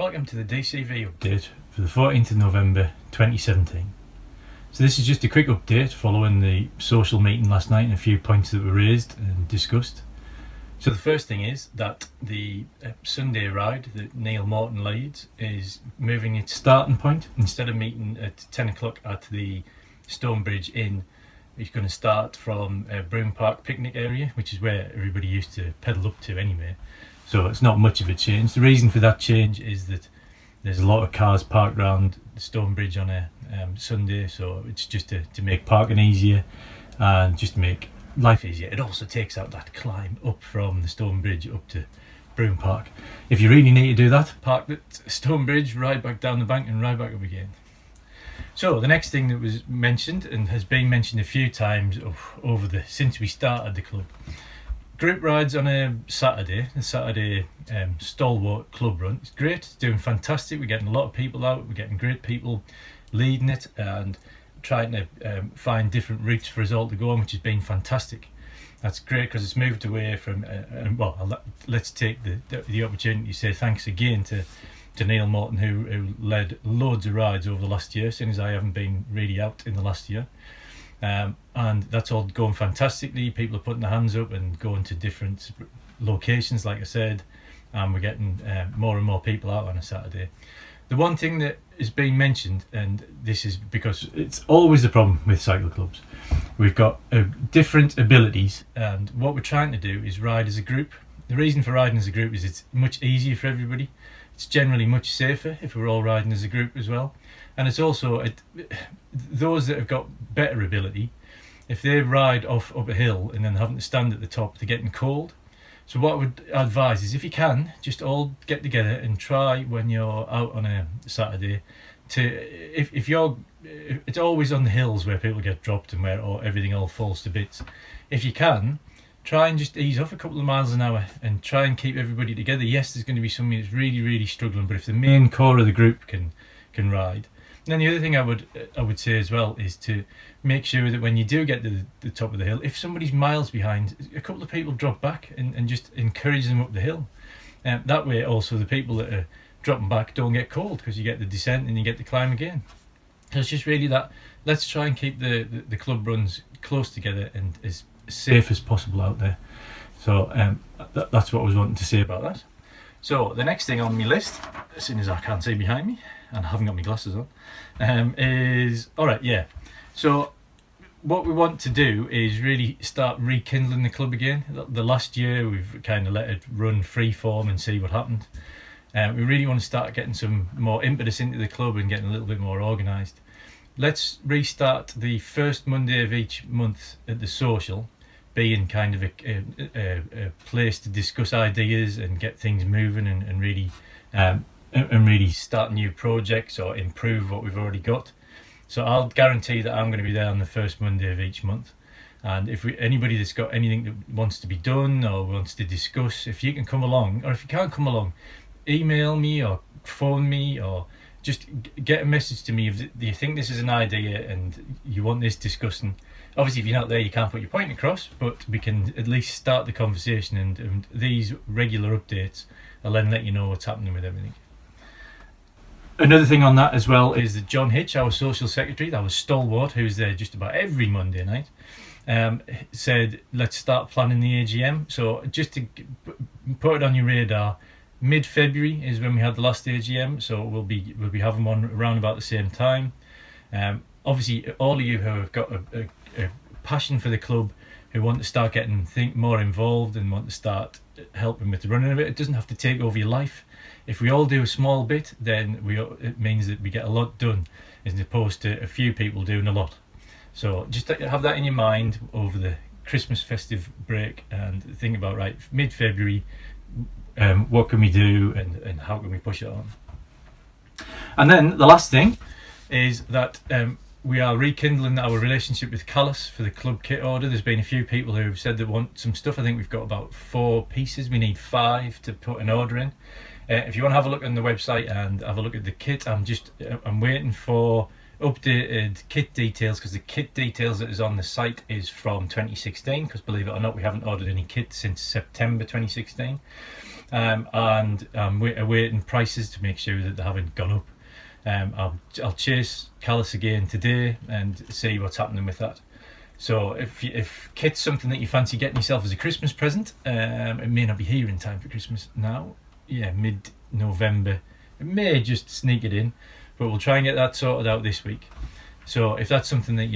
Welcome to the DCV update for the 14th of November 2017. So this is just a quick update following the social meeting last night and a few points that were raised and discussed. So the first thing is that the Sunday ride that Neil Morton leads is moving its starting point. Instead of meeting at 10 o'clock at the Stonebridge Inn, it's going to start from Broome Park picnic area, which is where everybody used to pedal up to anyway. So it's not much of a change. The reason for that change is that there's a lot of cars parked around the Stonebridge on a Sunday, so it's just to make parking easier and just to make life easier. It also takes out that climb up from the Stonebridge up to Broome Park. If you really need to do that, park at Stonebridge, ride back down the bank and ride back up again. So the next thing that was mentioned and has been mentioned a few times since we started the club, group rides on a Saturday stalwart club run. It's great, it's doing fantastic. We're getting a lot of people out, we're getting great people leading it and trying to find different routes for us all to go on, which has been fantastic. That's great because it's moved away from let's take the opportunity to say thanks again to Neil Morton, who led loads of rides over the last year, seeing as I haven't been really out in the last year. And that's all going fantastically. People are putting their hands up and going to different locations, like I said, and we're getting more and more people out on a Saturday. The one thing that is being mentioned, and this is because it's always the problem with cycle clubs, we've got different abilities, and what we're trying to do is ride as a group. The reason for riding as a group is it's much easier for everybody. It's generally much safer if we're all riding as a group as well. And it's also those that have got better ability, if they ride off up a hill and then having to stand at the top, they're getting cold. So what I would advise is, if you can, just all get together and try when you're out on a Saturday it's always on the hills where people get dropped and where everything all falls to bits. If you can, try and just ease off a couple of miles an hour and try and keep everybody together. Yes, there's going to be somebody that's really, really struggling, but if the main core of the group can ride. And then the other thing I would say as well is to make sure that when you do get to the top of the hill, if somebody's miles behind, a couple of people drop back and just encourage them up the hill. That way also the people that are dropping back don't get cold, because you get the descent and you get the climb again. So it's just really that, let's try and keep the club runs close together and as safe as possible out there. So that's what I was wanting to say about that. So the next thing on my list, as soon as I can't see behind me and I haven't got my glasses on, is so what we want to do is really start rekindling the club again. The last year we've kind of let it run free form and see what happened. We really want to start getting some more impetus into the club and getting a little bit more organised. Let's restart the first Monday of each month at the social being kind of a place to discuss ideas and get things moving and really start new projects or improve what we've already got. So I'll guarantee that I'm going to be there on the first Monday of each month. And if anybody that's got anything that wants to be done or wants to discuss, if you can come along, or if you can't come along, email me or phone me or just get a message to me if you think this is an idea and you want this discussing. Obviously if you're not there you can't put your point across, but we can at least start the conversation, and these regular updates will then let you know what's happening with everything. Another thing on that as well is that John Hitch, our social secretary, that was stalwart, who's there just about every Monday night, said let's start planning the AGM. So just to put it on your radar, mid-February is when we had the last AGM, so we'll be having one around about the same time. Obviously all of you who have got a passion for the club, who want to start getting more involved and want to start helping with the running of it, it doesn't have to take over your life. If we all do a small bit, then it means that we get a lot done, as opposed to a few people doing a lot. So just have that in your mind over the Christmas festive break and think about, right, mid-February, what can we do and how can we push it on. And then the last thing is that we are rekindling our relationship with Callus for the club kit order. There's been a few people who have said they want some stuff. I think we've got about 4 pieces. We need 5 to put an order in. If you want to have a look on the website and have a look at the kit, I'm waiting for updated kit details, because the kit details that is on the site is from 2016, because believe it or not, we haven't ordered any kit since September 2016. And we're awaiting prices to make sure that they haven't gone up. I'll chase Callus again today and see what's happening with that. So if kit's something that you fancy getting yourself as a Christmas present, it may not be here in time for Christmas now. Yeah, mid-November. It may just sneak it in, but we'll try and get that sorted out this week. So if that's something that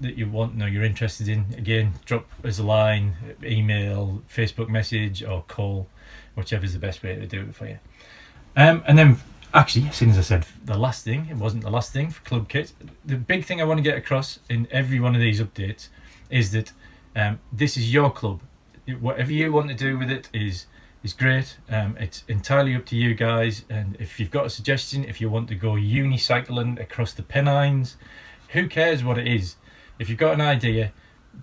you want or you're interested in, again, drop us a line, email, Facebook message, or call, whichever's the best way to do it for you. And then, actually, as soon as I said the last thing, it wasn't the last thing for Club Kit. The big thing I want to get across in every one of these updates is that this is your club. Whatever you want to do with it is great. It's entirely up to you guys. And if you've got a suggestion, if you want to go unicycling across the Pennines, who cares what it is? If you've got an idea,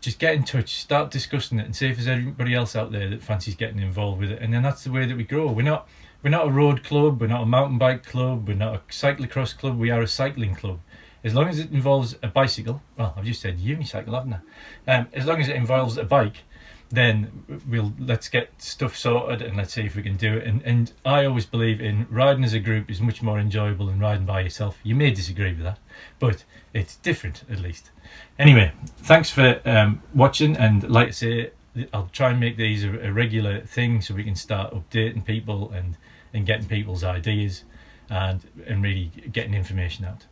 just get in touch, start discussing it, and see if there's anybody else out there that fancies getting involved with it. And then that's the way that we grow. We're not a road club, we're not a mountain bike club, we're not a cyclocross club, we are a cycling club. As long as it involves a bicycle, well, I've just said unicycle, haven't I? As long as it involves a bike, then let's get stuff sorted and let's see if we can do it. And I always believe in riding as a group is much more enjoyable than riding by yourself. You may disagree with that, but it's different at least. Anyway, thanks for watching, and like I say, I'll try and make these a regular thing so we can start updating people and getting people's ideas and really getting information out.